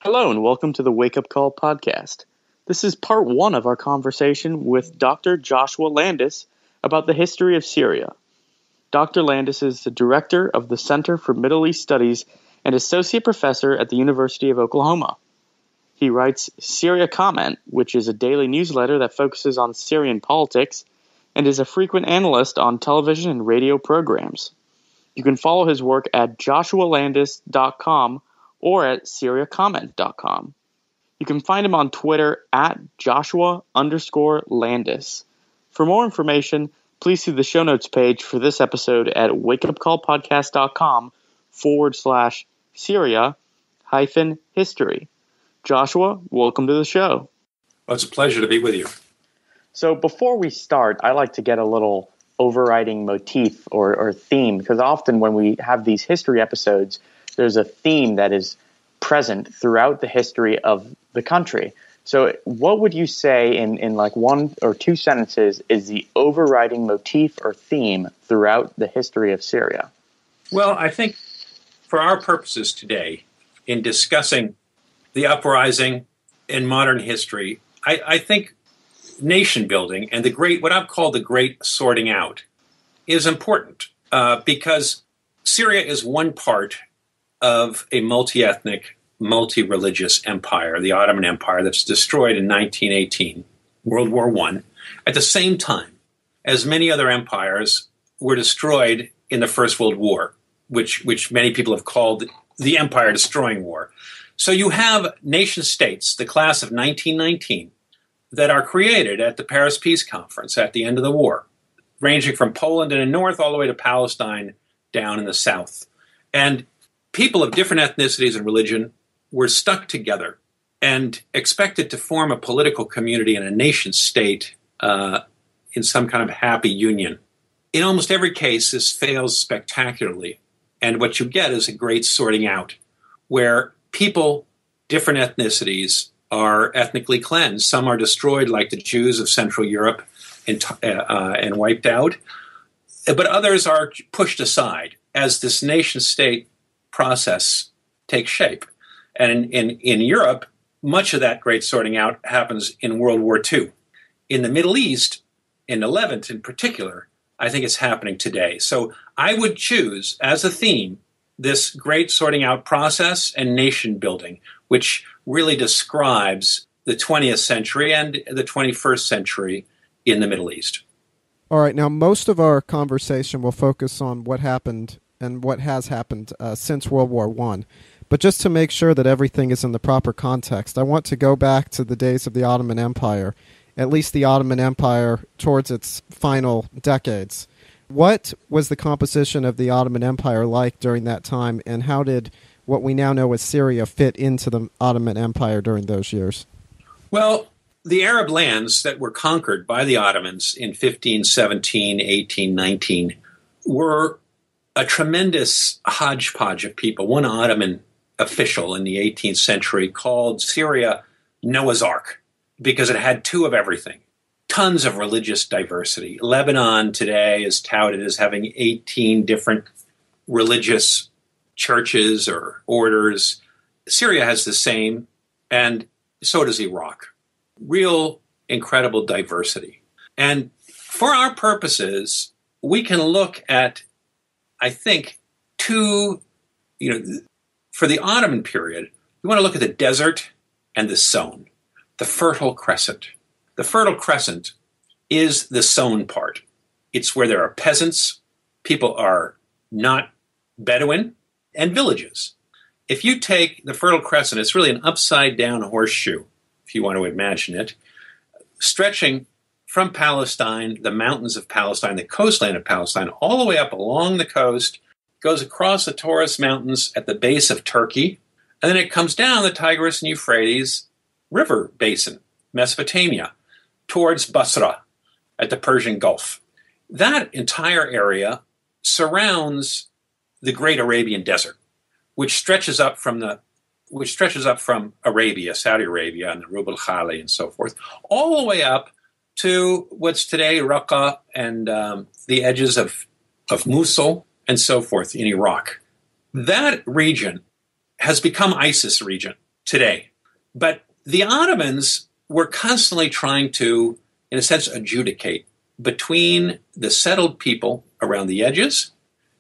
Hello and welcome to the Wake Up Call podcast. This is part one of our conversation with Dr. Joshua Landis about the history of Syria. Dr. Landis is the director of the Center for Middle East Studies and associate professor at the University of Oklahoma. He writes Syria Camac, which is a daily newsletter that focuses on Syrian politics, and is a frequent analyst on television and radio programs. You can follow his work at joshualandis.com or at syriacamac.com. You can find him on Twitter at Joshua_Landis. For more information, please see the show notes page for this episode at wakeupcallpodcast.com/Syria-history. Joshua, welcome to the show. Well, it's a pleasure to be with you. So before we start, I like to get a little overriding motif or theme, because often when we have these history episodes, there's a theme that is present throughout the history of the country. So what would you say in like one or two sentences is the overriding motif or theme throughout the history of Syria? Well, I think for our purposes today, in discussing the uprising in modern history, I think nation building and what I've called the great sorting out is important because Syria is one part of a multi-ethnic, multi-religious empire, the Ottoman Empire, that's destroyed in 1918, World War I, at the same time as many other empires were destroyed in the First World War, which many people have called the empire-destroying war. So you have nation-states, the class of 1919, that are created at the Paris Peace Conference at the end of the war, ranging from Poland in the north all the way to Palestine down in the south. And people of different ethnicities and religion were stuck together and expected to form a political community and a nation state in some kind of happy union. In almost every case, this fails spectacularly. And what you get is a great sorting out where people, different ethnicities, are ethnically cleansed. Some are destroyed, like the Jews of Central Europe, and wiped out. But others are pushed aside as this nation-state process takes shape. And in Europe, much of that great sorting out happens in World War II. In the Middle East, in the Levant in particular, I think it's happening today. So I would choose as a theme this great sorting out process and nation building, which really describes the 20th century and the 21st century in the Middle East. All right, now most of our conversation will focus on what happened and what has happened since World War I. But just to make sure that everything is in the proper context, I want to go back to the days of the Ottoman Empire, at least the Ottoman Empire towards its final decades. What was the composition of the Ottoman Empire like during that time, and how did what we now know as Syria fit into the Ottoman Empire during those years? Well, the Arab lands that were conquered by the Ottomans in 1517, 18, 19 were a tremendous hodgepodge of people. One Ottoman official in the 18th century called Syria Noah's Ark because it had two of everything. Tons of religious diversity. Lebanon today is touted as having 18 different religious churches or orders. Syria has the same, and so does Iraq. Real incredible diversity. And for our purposes, we can look at, I think, for the Ottoman period, we want to look at the desert and the sown, the Fertile Crescent. The Fertile Crescent is the sown part. It's where there are peasants, people are not Bedouin, and villages. If you take the Fertile Crescent, it's really an upside-down horseshoe, if you want to imagine it, stretching from Palestine, the mountains of Palestine, the coastline of Palestine, all the way up along the coast, goes across the Taurus Mountains at the base of Turkey, and then it comes down the Tigris and Euphrates River basin, Mesopotamia, towards Basra at the Persian Gulf. That entire area surrounds the Great Arabian Desert, which stretches up from Arabia, Saudi Arabia, and the Rub al-Khali and so forth, all the way up to what's today Raqqa and the edges of Mosul and so forth in Iraq. That region has become ISIS region. today. But the Ottomans were constantly trying to, in a sense, adjudicate between the settled people around the edges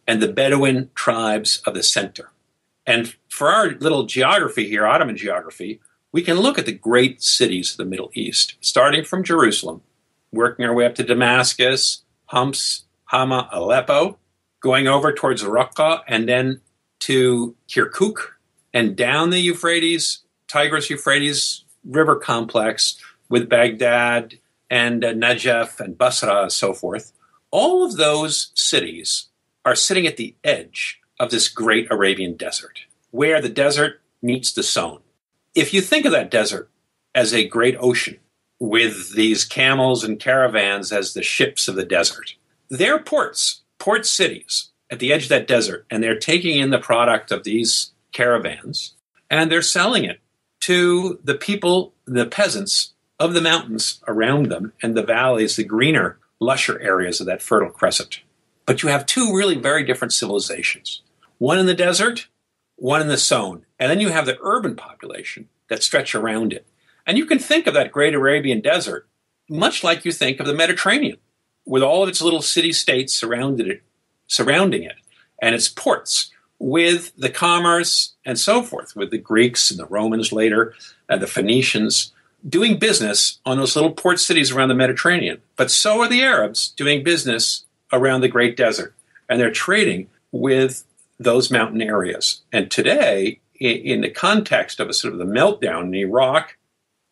and the Bedouin tribes of the center. And for our little geography here, Ottoman geography, we can look at the great cities of the Middle East, starting from Jerusalem, working our way up to Damascus, Homs, Hama, Aleppo, going over towards Raqqa, and then to Kirkuk, and down the Tigris-Euphrates river complex with Baghdad and Najaf and Basra and so forth. All of those cities are sitting at the edge of this great Arabian desert, where the desert meets the Saône. If you think of that desert as a great ocean with these camels and caravans as the ships of the desert, they're ports, port cities at the edge of that desert, and they're taking in the product of these caravans, and they're selling it to the people, the peasants of the mountains around them and the valleys, the greener, lusher areas of that Fertile Crescent. But you have two really very different civilizations. One in the desert, one in the Saône. And then you have the urban population that stretch around it. And you can think of that great Arabian desert much like you think of the Mediterranean, with all of its little city-states surrounding it, and its ports, with the commerce and so forth, with the Greeks and the Romans later, and the Phoenicians, doing business on those little port cities around the Mediterranean. But so are the Arabs doing business around the Great Desert, and they're trading with those mountain areas. And today, in the context of a sort of the meltdown in Iraq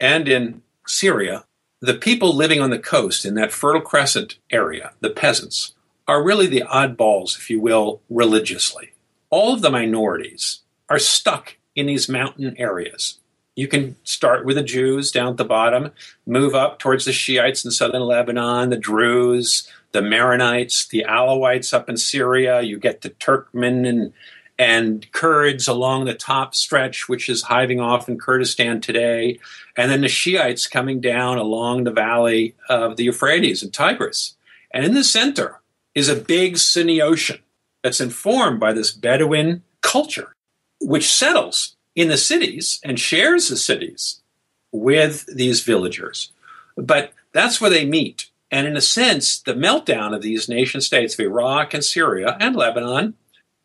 and in Syria, the people living on the coast in that Fertile Crescent area, the peasants, are really the oddballs, if you will, religiously. All of the minorities are stuck in these mountain areas. You can start with the Jews down at the bottom, move up towards the Shiites in southern Lebanon, the Druze, the Maronites, the Alawites up in Syria. You get the Turkmen and Kurds along the top stretch, which is hiving off in Kurdistan today. And then the Shiites coming down along the valley of the Euphrates and Tigris. And in the center is a big Sunni ocean that's informed by this Bedouin culture, which settles in the cities and shares the cities with these villagers. But that's where they meet. And in a sense, the meltdown of these nation states of Iraq and Syria and Lebanon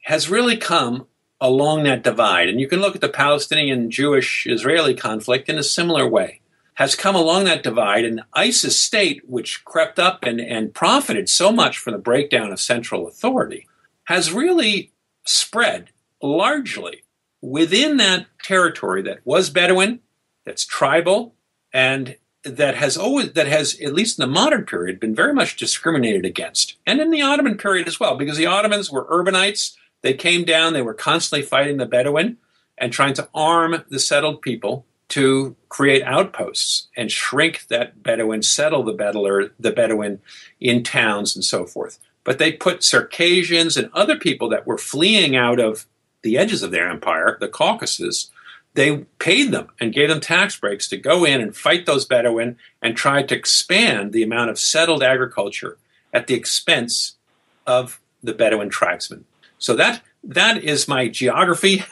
has really come along that divide. And you can look at the Palestinian Jewish-Israeli conflict in a similar way. Has come along that divide, and ISIS state, which crept up and profited so much from the breakdown of central authority, has really spread largely within that territory that was Bedouin, that's tribal, and that has, at least in the modern period, been very much discriminated against. And in the Ottoman period as well, because the Ottomans were urbanites. They came down, they were constantly fighting the Bedouin and trying to arm the settled people to create outposts and shrink that Bedouin, settle the Bedouin in towns and so forth. But they put Circassians and other people that were fleeing out of the edges of their empire, the Caucasus. They paid them and gave them tax breaks to go in and fight those Bedouin and try to expand the amount of settled agriculture at the expense of the Bedouin tribesmen. So that is my geography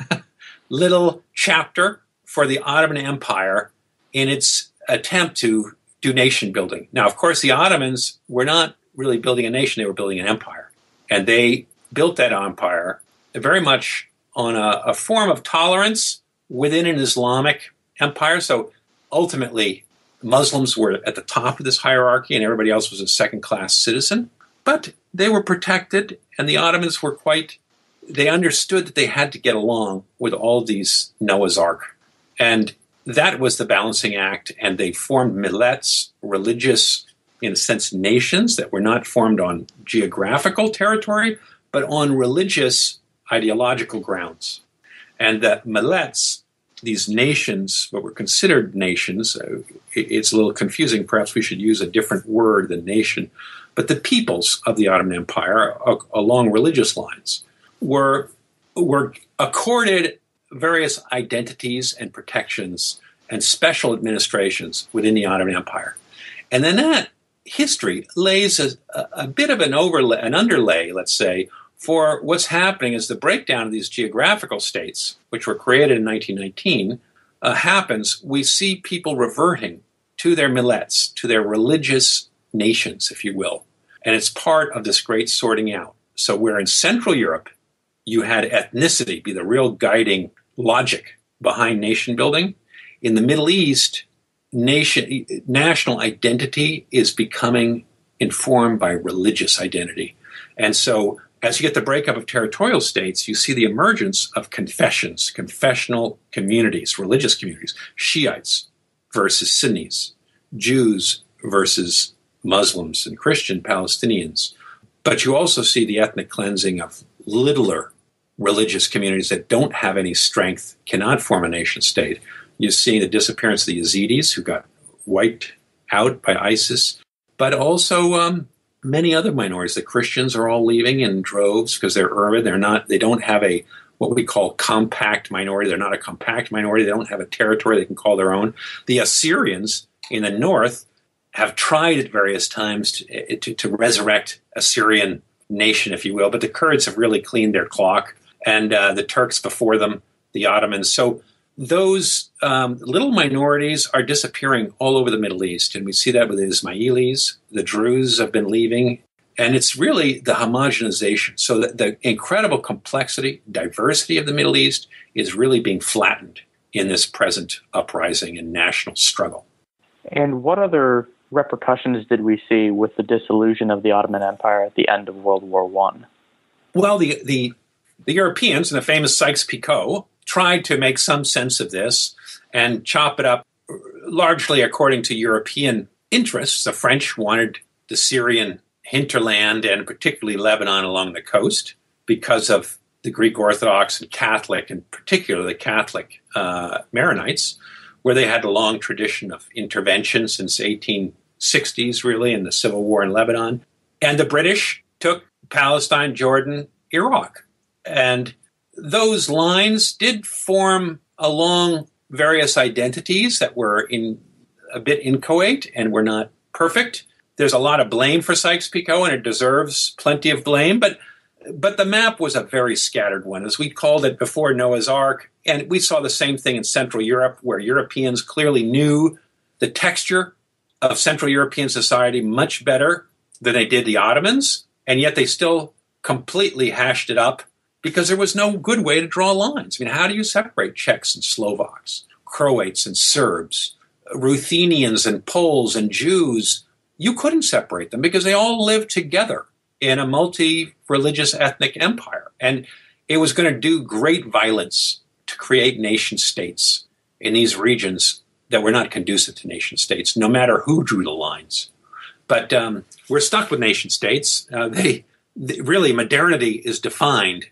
little chapter for the Ottoman Empire in its attempt to do nation building. Now, of course, the Ottomans were not really building a nation, they were building an empire. And they built that empire very much on a form of tolerance within an Islamic empire. So ultimately, Muslims were at the top of this hierarchy and everybody else was a second-class citizen. But they were protected, and the Ottomans were they understood that they had to get along with all these Noah's Ark. And that was the balancing act, and they formed millets, religious, in a sense, nations that were not formed on geographical territory, but on religious, ideological grounds. And the millets, these nations, what were considered nations, it's a little confusing, perhaps we should use a different word than nation, but the peoples of the Ottoman Empire, along religious lines, were accorded various identities and protections and special administrations within the Ottoman Empire. And then that history lays a bit of an underlay, let's say, for what's happening is the breakdown of these geographical states, which were created in 1919, happens, we see people reverting to their millets, to their religious nations, if you will. And it's part of this great sorting out. So where in Central Europe, you had ethnicity be the real guiding logic behind nation building, in the Middle East, national identity is becoming informed by religious identity. And so as you get the breakup of territorial states, you see the emergence of confessions, confessional communities, religious communities, Shiites versus Sunnis, Jews versus Muslims and Christian Palestinians. But you also see the ethnic cleansing of littler religious communities that don't have any strength, cannot form a nation state. You see the disappearance of the Yazidis, who got wiped out by ISIS, but also many other minorities. The Christians are all leaving in droves because they're urban. They don't have a what we call compact minority. They're not a compact minority. They don't have a territory they can call their own. The Assyrians in the north have tried at various times to resurrect a Syrian nation, if you will, but the Kurds have really cleaned their clock, and the Turks before them, the Ottomans. So those little minorities are disappearing all over the Middle East, and we see that with the Ismailis. The Druze have been leaving, and it's really the homogenization. So the incredible complexity, diversity of the Middle East is really being flattened in this present uprising and national struggle. And what other repercussions did we see with the dissolution of the Ottoman Empire at the end of World War I? Well, the Europeans and the famous Sykes-Picot tried to make some sense of this and chop it up largely according to European interests. The French wanted the Syrian hinterland and particularly Lebanon along the coast because of the Greek Orthodox and Catholic, and particularly the Catholic Maronites, where they had a long tradition of intervention since 1860s, really, in the civil war in Lebanon. And the British took Palestine, Jordan, Iraq. And those lines did form along various identities that were a bit inchoate and were not perfect. There's a lot of blame for Sykes-Picot, and it deserves plenty of blame, but the map was a very scattered one, as we called it before Noah's Ark. And we saw the same thing in Central Europe, where Europeans clearly knew the texture of Central European society much better than they did the Ottomans, and yet they still completely hashed it up because there was no good way to draw lines. I mean, how do you separate Czechs and Slovaks, Croats and Serbs, Ruthenians and Poles and Jews? You couldn't separate them because they all lived together in a multi-religious ethnic empire. And it was going to do great violence to create nation states in these regions that were not conducive to nation states, no matter who drew the lines. But we're stuck with nation states. Really, modernity is defined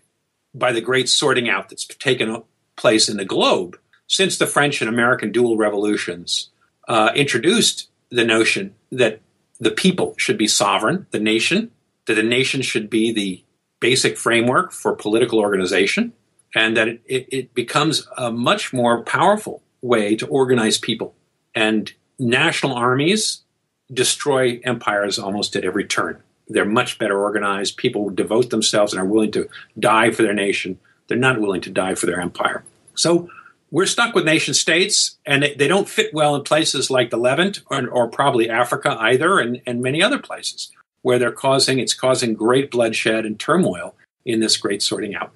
by the great sorting out that's taken place in the globe since the French and American dual revolutions introduced the notion that the people should be sovereign, the nation, that the nation should be the basic framework for political organization, and that it becomes a much more powerful way to organize people. And national armies destroy empires almost at every turn. They're much better organized. People devote themselves and are willing to die for their nation. They're not willing to die for their empire. So we're stuck with nation states, and they don't fit well in places like the Levant or probably Africa either, and many other places where it's causing great bloodshed and turmoil in this great sorting out.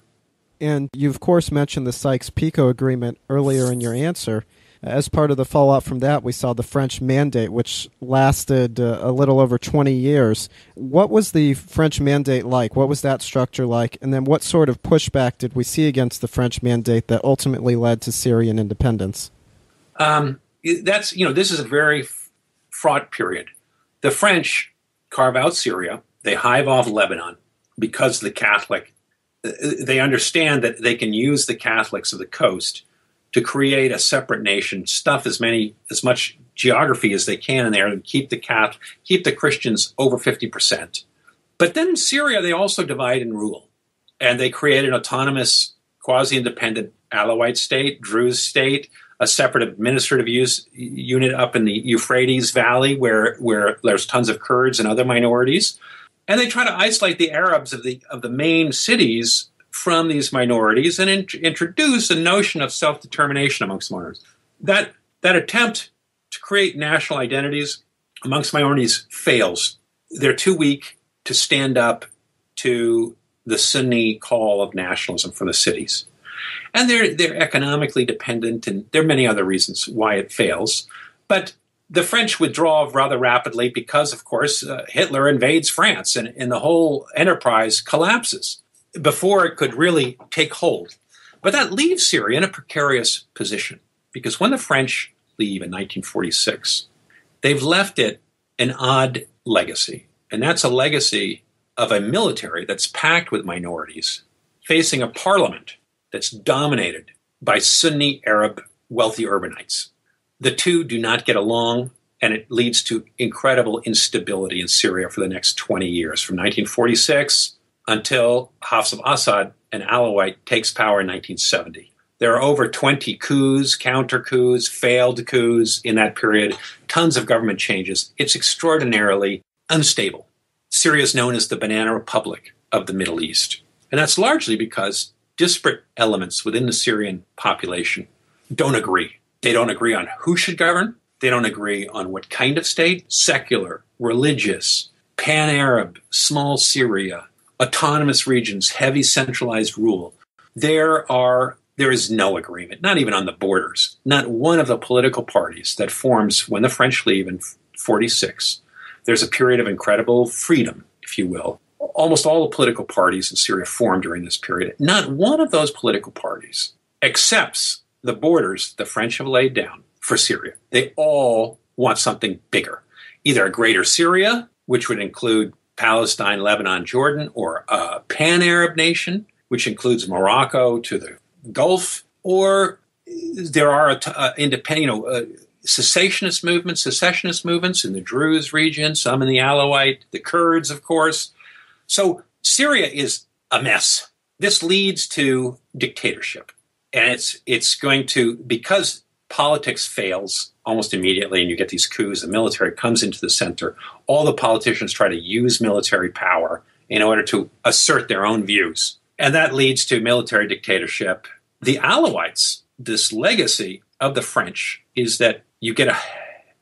And you, of course, mentioned the Sykes-Picot Agreement earlier in your answer. As part of the fallout from that, we saw the French Mandate, which lasted a little over 20 years. What was the French Mandate like? What was that structure like? And then what sort of pushback did we see against the French Mandate that ultimately led to Syrian independence? This is a very fraught period. The French carve out Syria. They hive off Lebanon because they understand that they can use the Catholics of the coast to create a separate nation, stuff as much geography as they can in there, and keep the Christians over 50%. But then in Syria, they also divide and rule, and they create an autonomous, quasi-independent Alawite state, Druze state, a separate administrative unit up in the Euphrates Valley, where there's tons of Kurds and other minorities, and they try to isolate the Arabs of the main cities from these minorities and introduce a notion of self-determination amongst minorities. That attempt to create national identities amongst minorities fails. They're too weak to stand up to the Sunni call of nationalism from the cities. And they're economically dependent, and there are many other reasons why it fails. But the French withdraw rather rapidly because, of course, Hitler invades France, and the whole enterprise collapses before it could really take hold. But that leaves Syria in a precarious position, because when the French leave in 1946, they've left it an odd legacy. And that's a legacy of a military that's packed with minorities, facing a parliament that's dominated by Sunni Arab wealthy urbanites. The two do not get along, and it leads to incredible instability in Syria for the next 20 years, from 1946 until Hafez al-Assad, an Alawite, takes power in 1970. There are over 20 coups, counter-coups, failed coups in that period, tons of government changes. It's extraordinarily unstable. Syria is known as the Banana Republic of the Middle East. And that's largely because disparate elements within the Syrian population don't agree. They don't agree on who should govern. They don't agree on what kind of state: secular, religious, pan-Arab, small Syria, autonomous regions, heavy centralized rule. There is no agreement, not even on the borders. Not one of the political parties that forms when the French leave in 46. There's a period of incredible freedom, if you will. Almost all the political parties in Syria formed during this period. Not one of those political parties accepts the borders the French have laid down for Syria. They all want something bigger, either a greater Syria, which would include Palestine, Lebanon, Jordan, or a pan-Arab nation, which includes Morocco to the Gulf, or there are secessionist movements in the Druze region, some in the Alawite, the Kurds, of course. So Syria is a mess. This leads to dictatorship. And it's going to, because politics fails almost immediately and you get these coups, the military comes into the center. All the politicians try to use military power in order to assert their own views. And that leads to military dictatorship. The Alawites, this legacy of the French, is that you get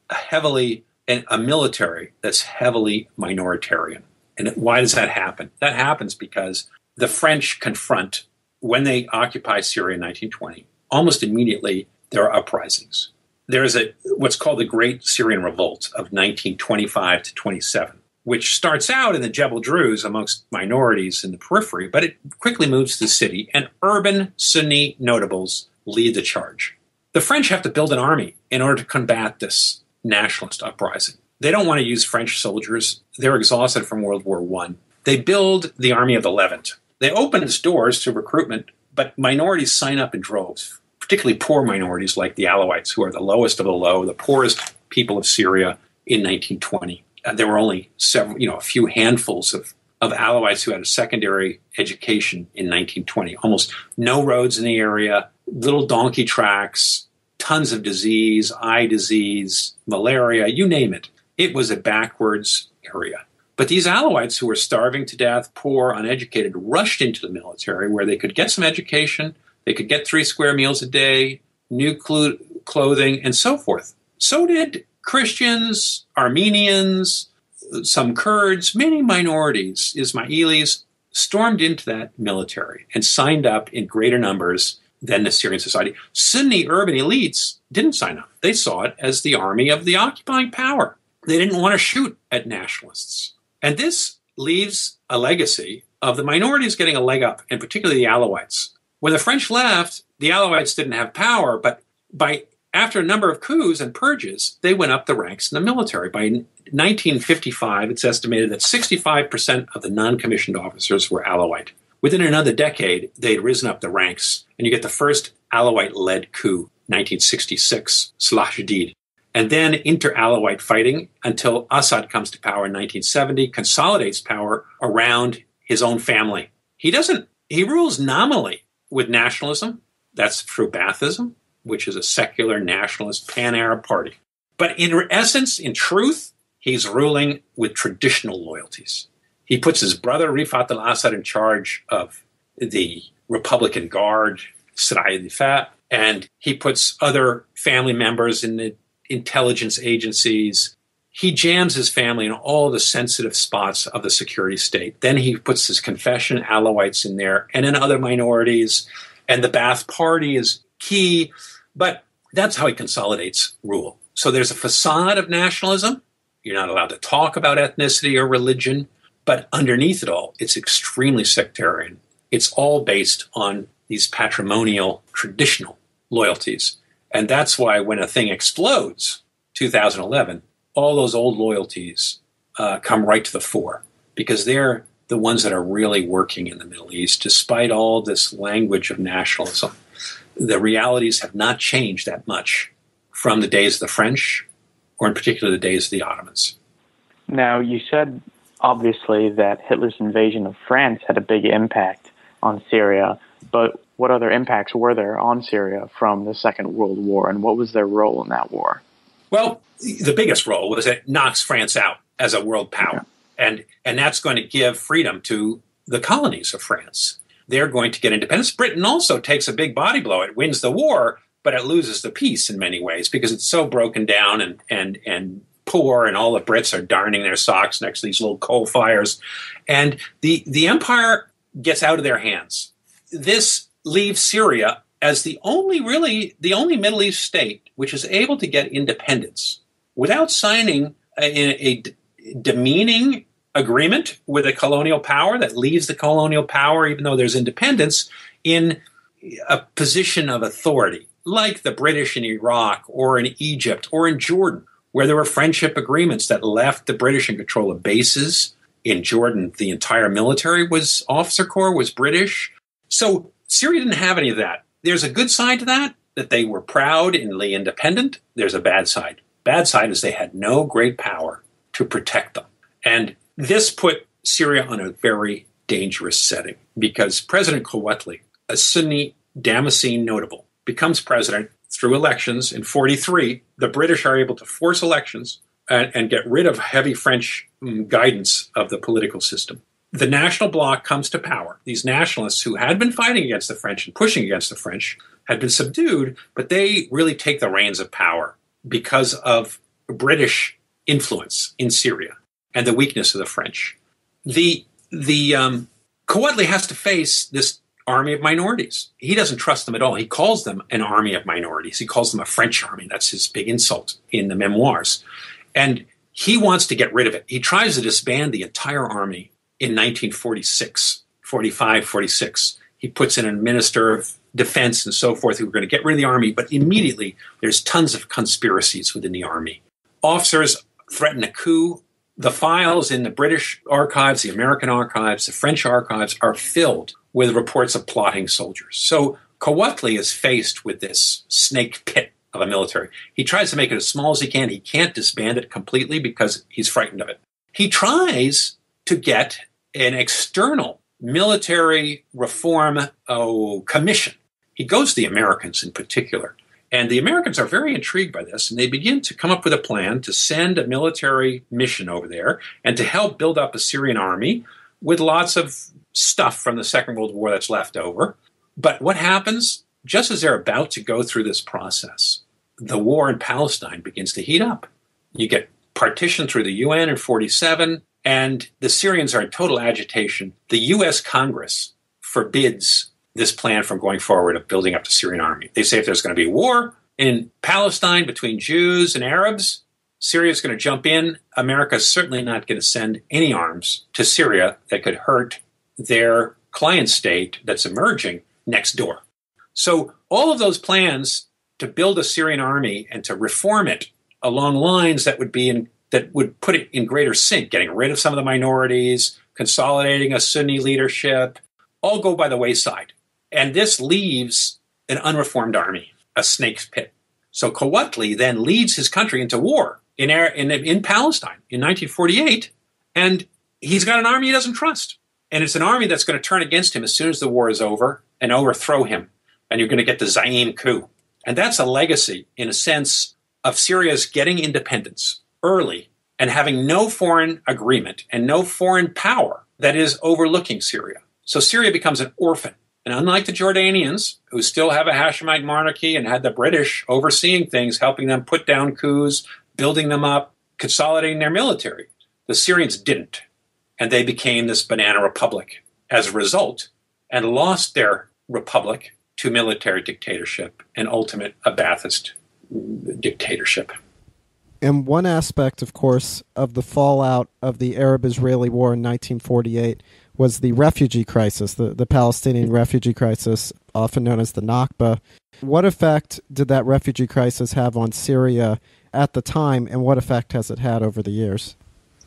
a military that's heavily minoritarian. And why does that happen? That happens because the French confront, when they occupy Syria in 1920, almost immediately there are uprisings. There is what's called the Great Syrian Revolt of 1925 to 27, which starts out in the Jebel Druze amongst minorities in the periphery, but it quickly moves to the city, and urban Sunni notables lead the charge. The French have to build an army in order to combat this nationalist uprising. They don't want to use French soldiers. They're exhausted from World War I. They build the Army of the Levant. They open its doors to recruitment, but minorities sign up in droves, particularly poor minorities like the Alawites, who are the lowest of the low, the poorest people of Syria in 1920. There were only a few handfuls of Alawites who had a secondary education in 1920. Almost no roads in the area, little donkey tracks, tons of disease, eye disease, malaria, you name it. It was a backwards area. But these Alawites who were starving to death, poor, uneducated, rushed into the military where they could get some education, they could get 3 square meals a day, new clothing, and so forth. So did Christians, Armenians, some Kurds, many minorities, Ismailis, stormed into that military and signed up in greater numbers than the Syrian society. Sunni urban elites didn't sign up. They saw it as the army of the occupying power. They didn't want to shoot at nationalists. And this leaves a legacy of the minorities getting a leg up, and particularly the Alawites. When the French left, the Alawites didn't have power, but after a number of coups and purges, they went up the ranks in the military. By 1955, it's estimated that 65% of the non-commissioned officers were Alawite. Within another decade, they'd risen up the ranks, and you get the first Alawite-led coup, 1966, Salah Jadid. And then inter-Alawite fighting until Assad comes to power in 1970, consolidates power around his own family. He rules nominally with nationalism. That's through Baathism, which is a secular nationalist pan-Arab party. But in essence, in truth, he's ruling with traditional loyalties. He puts his brother Rifat al-Assad in charge of the Republican Guard, Siraya Difa, and he puts other family members in the intelligence agencies. He jams his family in all the sensitive spots of the security state. Then he puts his confession Alawites in there and in other minorities. And the Ba'ath Party is key. But that's how he consolidates rule. So there's a facade of nationalism. You're not allowed to talk about ethnicity or religion. But underneath it all, it's extremely sectarian. It's all based on these patrimonial, traditional loyalties. And that's why when a thing explodes, 2011, all those old loyalties come right to the fore, because they're the ones that are really working in the Middle East, despite all this language of nationalism. The realities have not changed that much from the days of the French, or in particular the days of the Ottomans. Now, you said, obviously, that Hitler's invasion of France had a big impact on Syria, but what other impacts were there on Syria from the Second World War, and what was their role in that war? Well, the biggest role was it knocks France out as a world power. Yeah. And that's going to give freedom to the colonies of France. They're going to get independence. Britain also takes a big body blow. It wins the war, but it loses the peace in many ways because it's so broken down and poor, and all the Brits are darning their socks next to these little coal fires. And the empire gets out of their hands. This leaves Syria as the only Middle East state which is able to get independence without signing a demeaning agreement with a colonial power that leaves the colonial power, even though there's independence, in a position of authority, like the British in Iraq or in Egypt or in Jordan, where there were friendship agreements that left the British in control of bases. In Jordan, the entire military officer corps was British. So Syria didn't have any of that. There's a good side to that they were proud and independent. There's a bad side. Bad side is they had no great power to protect them. And this put Syria on a very dangerous setting because President Al-Quwatli, a Sunni Damascene notable, becomes president through elections in 1943. The British are able to force elections and get rid of heavy French guidance of the political system. The national bloc comes to power. These nationalists who had been fighting against the French and pushing against the French had been subdued, but they really take the reins of power because of British influence in Syria and the weakness of the French. The Quwatli has to face this army of minorities. He doesn't trust them at all. He calls them an army of minorities. He calls them a French army. That's his big insult in the memoirs. And he wants to get rid of it. He tries to disband the entire army in 1946, 45, 46. He puts in a minister of defense and so forth who were going to get rid of the army, but immediately there's tons of conspiracies within the army. Officers threaten a coup. The files in the British archives, the American archives, the French archives are filled with reports of plotting soldiers. So Quwatli is faced with this snake pit of a military. He tries to make it as small as he can. He can't disband it completely because he's frightened of it. He tries to get an external military reform commission. He goes to the Americans in particular. And the Americans are very intrigued by this, and they begin to come up with a plan to send a military mission over there and to help build up a Syrian army with lots of stuff from the Second World War that's left over. But what happens? Just as they're about to go through this process, the war in Palestine begins to heat up. You get partition through the UN in 1947, and the Syrians are in total agitation. The U.S. Congress forbids this plan from going forward of building up the Syrian army. They say if there's going to be a war in Palestine between Jews and Arabs, Syria's going to jump in. America's certainly not going to send any arms to Syria that could hurt their client state that's emerging next door. So all of those plans to build a Syrian army and to reform it along lines that would put it in greater sync, getting rid of some of the minorities, consolidating a Sunni leadership, all go by the wayside. And this leaves an unreformed army, a snake's pit. So Quwatli then leads his country into war in Palestine in 1948, and he's got an army he doesn't trust. And it's an army that's going to turn against him as soon as the war is over and overthrow him. And you're going to get the Zaim coup. And that's a legacy, in a sense, of Syria's getting independence early and having no foreign agreement and no foreign power that is overlooking Syria. So Syria becomes an orphan And unlike the Jordanians, who still have a Hashemite monarchy and had the British overseeing things, helping them put down coups, building them up, consolidating their military, the Syrians didn't. And they became this banana republic as a result and lost their republic to military dictatorship and ultimate a Ba'athist dictatorship. And one aspect, of course, of the fallout of the Arab-Israeli War in 1948 was the refugee crisis, the Palestinian refugee crisis, often known as the Nakba. What effect did that refugee crisis have on Syria at the time, and what effect has it had over the years?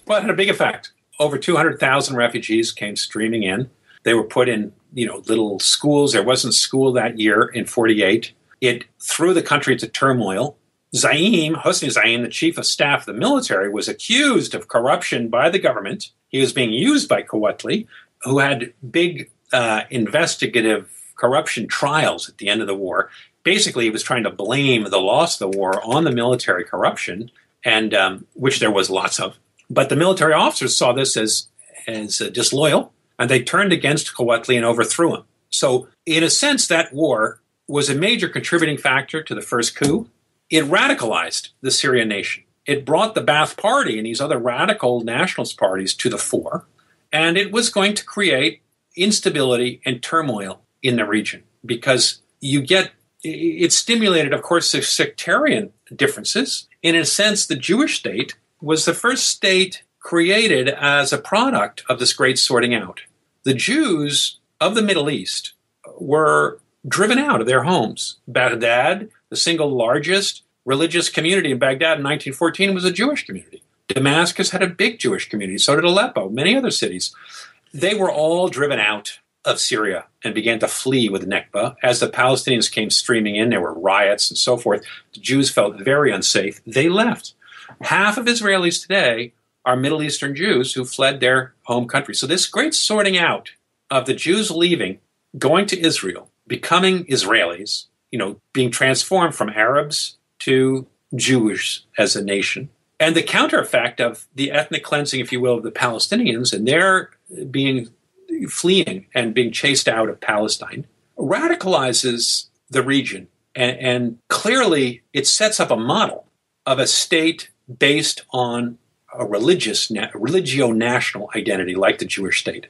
Well, it had a big effect. Over 200,000 refugees came streaming in. They were put in, little schools. There wasn't school that year in 48. It threw the country into turmoil. Hosni Zaim, the chief of staff of the military, was accused of corruption by the government. He was being used by Quwatli, who had big investigative corruption trials at the end of the war. Basically, he was trying to blame the loss of the war on the military corruption, and which there was lots of. But the military officers saw this as disloyal, and they turned against Quwatli and overthrew him. So, in a sense, that war was a major contributing factor to the first coup. It radicalized the Syrian nation. It brought the Ba'ath Party and these other radical nationalist parties to the fore, and it was going to create instability and turmoil in the region because it stimulated, of course, the sectarian differences. In a sense, the Jewish state was the first state created as a product of this great sorting out. The Jews of the Middle East were driven out of their homes. Baghdad, the single largest religious community in Baghdad in 1914, was a Jewish community. Damascus had a big Jewish community. So did Aleppo, many other cities. They were all driven out of Syria and began to flee with Nakba. As the Palestinians came streaming in, there were riots and so forth. The Jews felt very unsafe. They left. Half of Israelis today are Middle Eastern Jews who fled their home country. So this great sorting out of the Jews leaving, going to Israel, becoming Israelis, being transformed from Arabs to Jewish as a nation, and the counter effect of the ethnic cleansing, if you will, of the Palestinians and their fleeing and being chased out of Palestine, radicalizes the region. And clearly it sets up a model of a state based on a religio-national identity like the Jewish state.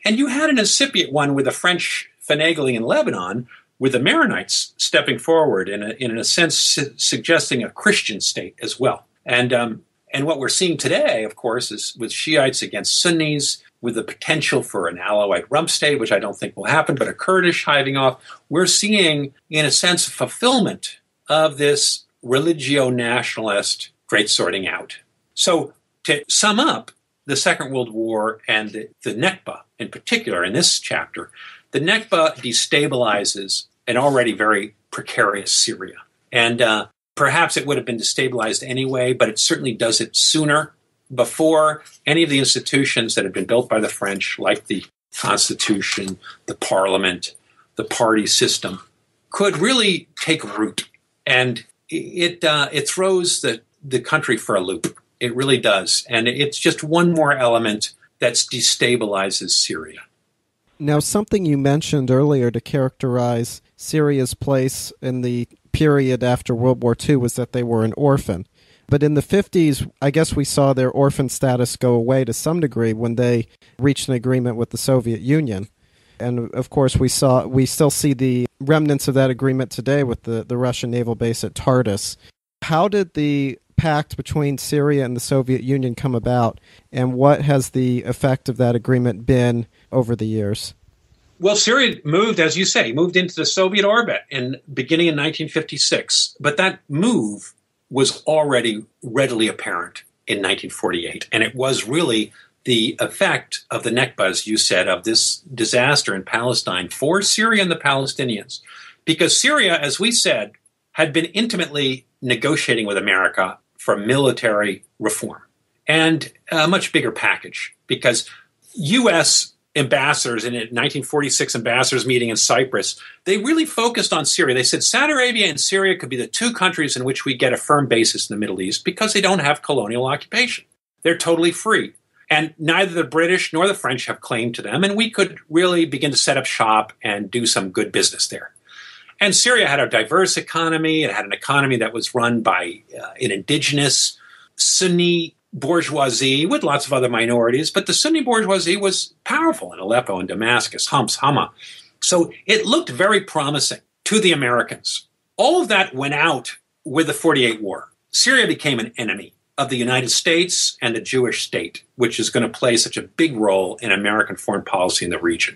And you had an incipient one with the French finagling in Lebanon, with the Maronites stepping forward in a sense suggesting a Christian state as well. And what we're seeing today, of course, is with Shiites against Sunnis, with the potential for an Alawite rump state, which I don't think will happen, but a Kurdish hiving off. We're seeing, in a sense, fulfillment of this religio-nationalist great sorting out. So to sum up the Second World War and the Nakba in particular in this chapter, the Nakba destabilizes an already very precarious Syria. And perhaps it would have been destabilized anyway, but it certainly does it sooner, before any of the institutions that had been built by the French, like the Constitution, the Parliament, the party system, could really take root. And it throws the country for a loop. It really does. And it's just one more element that destabilizes Syria. Now, something you mentioned earlier to characterize Syria's place in the period after World War II was that they were an orphan. But in the 50s, I guess we saw their orphan status go away to some degree when they reached an agreement with the Soviet Union. And, of course, we still see the remnants of that agreement today with the Russian naval base at Tartus. How did the pact between Syria and the Soviet Union come about, and what has the effect of that agreement been over the years? Well, Syria moved, as you say, into the Soviet orbit beginning in 1956. But that move was already readily apparent in 1948. And it was really the effect of the Nakba, as you said, of this disaster in Palestine for Syria and the Palestinians. Because Syria, as we said, had been intimately negotiating with America for military reform and a much bigger package. Because U.S. ambassadors in a 1946 ambassadors meeting in Cyprus, they really focused on Syria. They said Saudi Arabia and Syria could be the two countries in which we get a firm basis in the Middle East because they don't have colonial occupation. They're totally free. And neither the British nor the French have claim to them, and we could really begin to set up shop and do some good business there. And Syria had a diverse economy. It had an economy that was run by an indigenous Sunni bourgeoisie with lots of other minorities, but the Sunni bourgeoisie was powerful in Aleppo and Damascus, Homs, Hama. So it looked very promising to the Americans. All of that went out with the 48 War. Syria became an enemy of the United States and the Jewish state, which is going to play such a big role in American foreign policy in the region.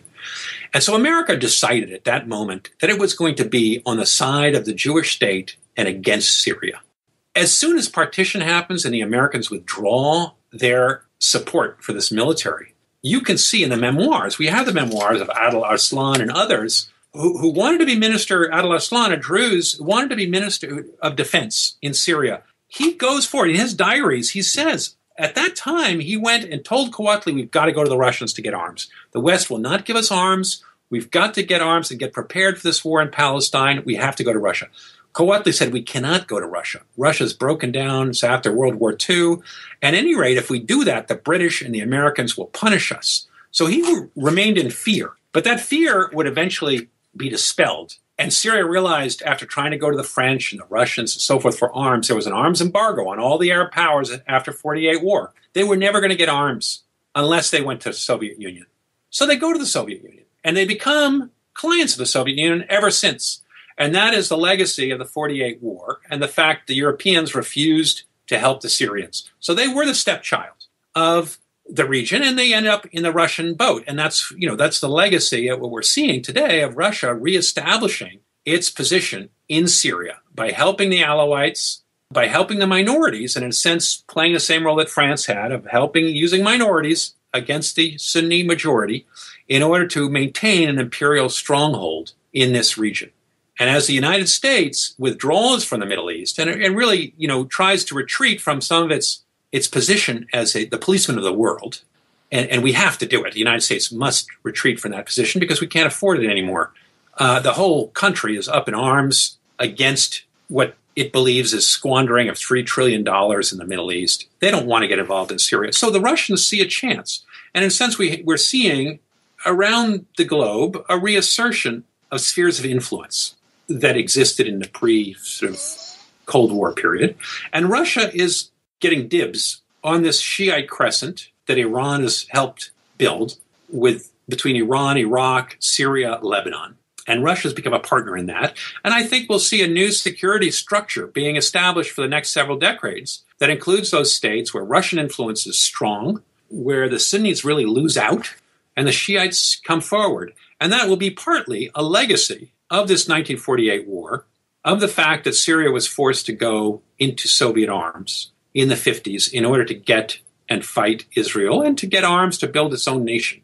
And so America decided at that moment that it was going to be on the side of the Jewish state and against Syria. As soon as partition happens and the Americans withdraw their support for this military, you can see in the memoirs, we have the memoirs of Al-Assad and others who wanted to be minister, Al-Assad, a Druze, wanted to be minister of defense in Syria. He goes for it. In his diaries, he says, at that time, he went and told Quwatli, we've got to go to the Russians to get arms. The West will not give us arms. We've got to get arms and get prepared for this war in Palestine. We have to go to Russia. Quwatli said, we cannot go to Russia. Russia's broken down. It's after World War II. At any rate, if we do that, the British and the Americans will punish us. So he remained in fear. But that fear would eventually be dispelled. And Syria realized after trying to go to the French and the Russians and so forth for arms, there was an arms embargo on all the Arab powers after 48 War. They were never going to get arms unless they went to the Soviet Union. So they go to the Soviet Union and they become clients of the Soviet Union ever since. And that is the legacy of the 48 War and the fact the Europeans refused to help the Syrians. So they were the stepchild of the region, and they ended up in the Russian boat. And that's the legacy of what we're seeing today of Russia reestablishing its position in Syria by helping the Alawites, by helping the minorities, and in a sense playing the same role that France had of using minorities against the Sunni majority in order to maintain an imperial stronghold in this region. And as the United States withdraws from the Middle East and really, tries to retreat from some of its position as the policeman of the world, and we have to do it. The United States must retreat from that position because we can't afford it anymore. The whole country is up in arms against what it believes is squandering of $3 trillion in the Middle East. They don't want to get involved in Syria. So the Russians see a chance. And in a sense, we're seeing around the globe a reassertion of spheres of influence that existed in the pre-Cold War period. And Russia is getting dibs on this Shiite crescent that Iran has helped build between Iran, Iraq, Syria, Lebanon. And Russia's become a partner in that. And I think we'll see a new security structure being established for the next several decades that includes those states where Russian influence is strong, where the Sunnis really lose out, and the Shiites come forward. And that will be partly a legacy of this 1948 war, of the fact that Syria was forced to go into Soviet arms in the 50s in order to get and fight Israel and to get arms to build its own nation.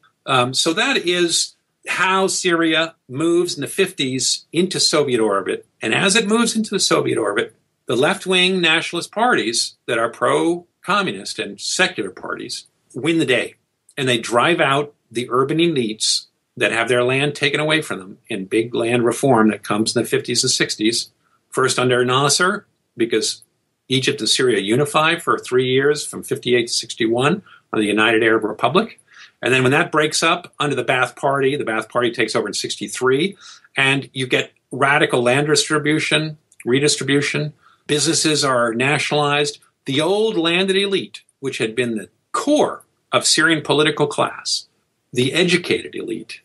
So that is how Syria moves in the 50s into Soviet orbit. And as it moves into the Soviet orbit, the left-wing nationalist parties that are pro-communist and secular parties win the day. And they drive out the urban elites that have their land taken away from them in big land reform that comes in the 50s and 60s. First under Nasser, because Egypt and Syria unify for 3 years from 58 to 61 on the United Arab Republic. And then when that breaks up under the Ba'ath Party takes over in 63, and you get radical land redistribution, businesses are nationalized. The old landed elite, which had been the core of Syrian political class, the educated elite,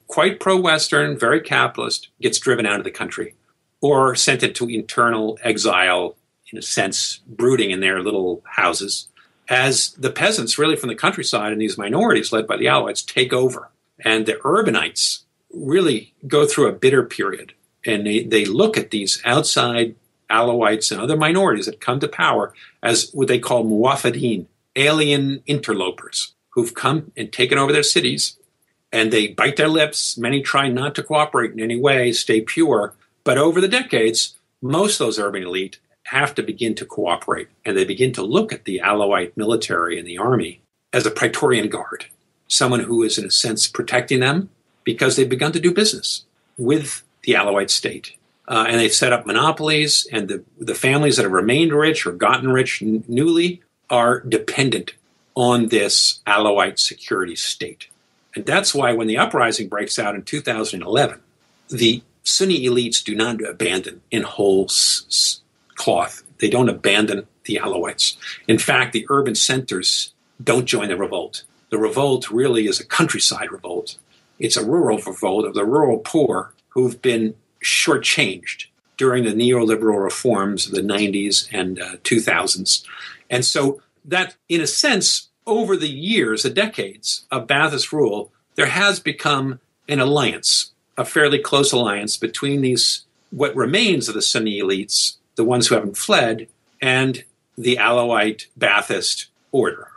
quite pro-Western, very capitalist, gets driven out of the country or sent into internal exile, in a sense, brooding in their little houses, as the peasants really from the countryside and these minorities led by the Alawites take over. And the urbanites really go through a bitter period. And they look at these outside Alawites and other minorities that come to power as what they call muwafidin, alien interlopers, who've come and taken over their cities. And they bite their lips. Many try not to cooperate in any way, stay pure. But over the decades, most of those urban elite have to begin to cooperate. And they begin to look at the Alawite military and the army as a Praetorian Guard, someone who is, in a sense, protecting them because they've begun to do business with the Alawite state. And they've set up monopolies, and the families that have remained rich or gotten rich newly are dependent on this Alawite security state. And that's why when the uprising breaks out in 2011, the Sunni elites do not abandon in whole cloth. They don't abandon the Alawites. In fact, the urban centers don't join the revolt. The revolt really is a countryside revolt. It's a rural revolt of the rural poor who've been shortchanged during the neoliberal reforms of the 90s and 2000s. And so that, in a sense, over the years, the decades of Ba'athist rule, there has become an alliance, a fairly close alliance between these, what remains of the Sunni elites, the ones who haven't fled, and the Alawite Ba'athist order.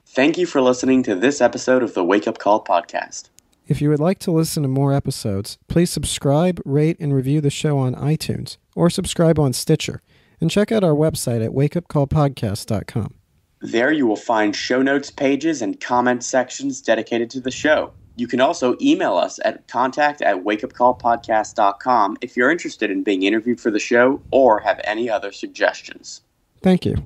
Thank you for listening to this episode of the Wake Up Call podcast. If you would like to listen to more episodes, please subscribe, rate, and review the show on iTunes, or subscribe on Stitcher, and check out our website at wakeupcallpodcast.com. There you will find show notes pages and comment sections dedicated to the show. You can also email us at contact@wakeupcallpodcast.com if you're interested in being interviewed for the show or have any other suggestions. Thank you.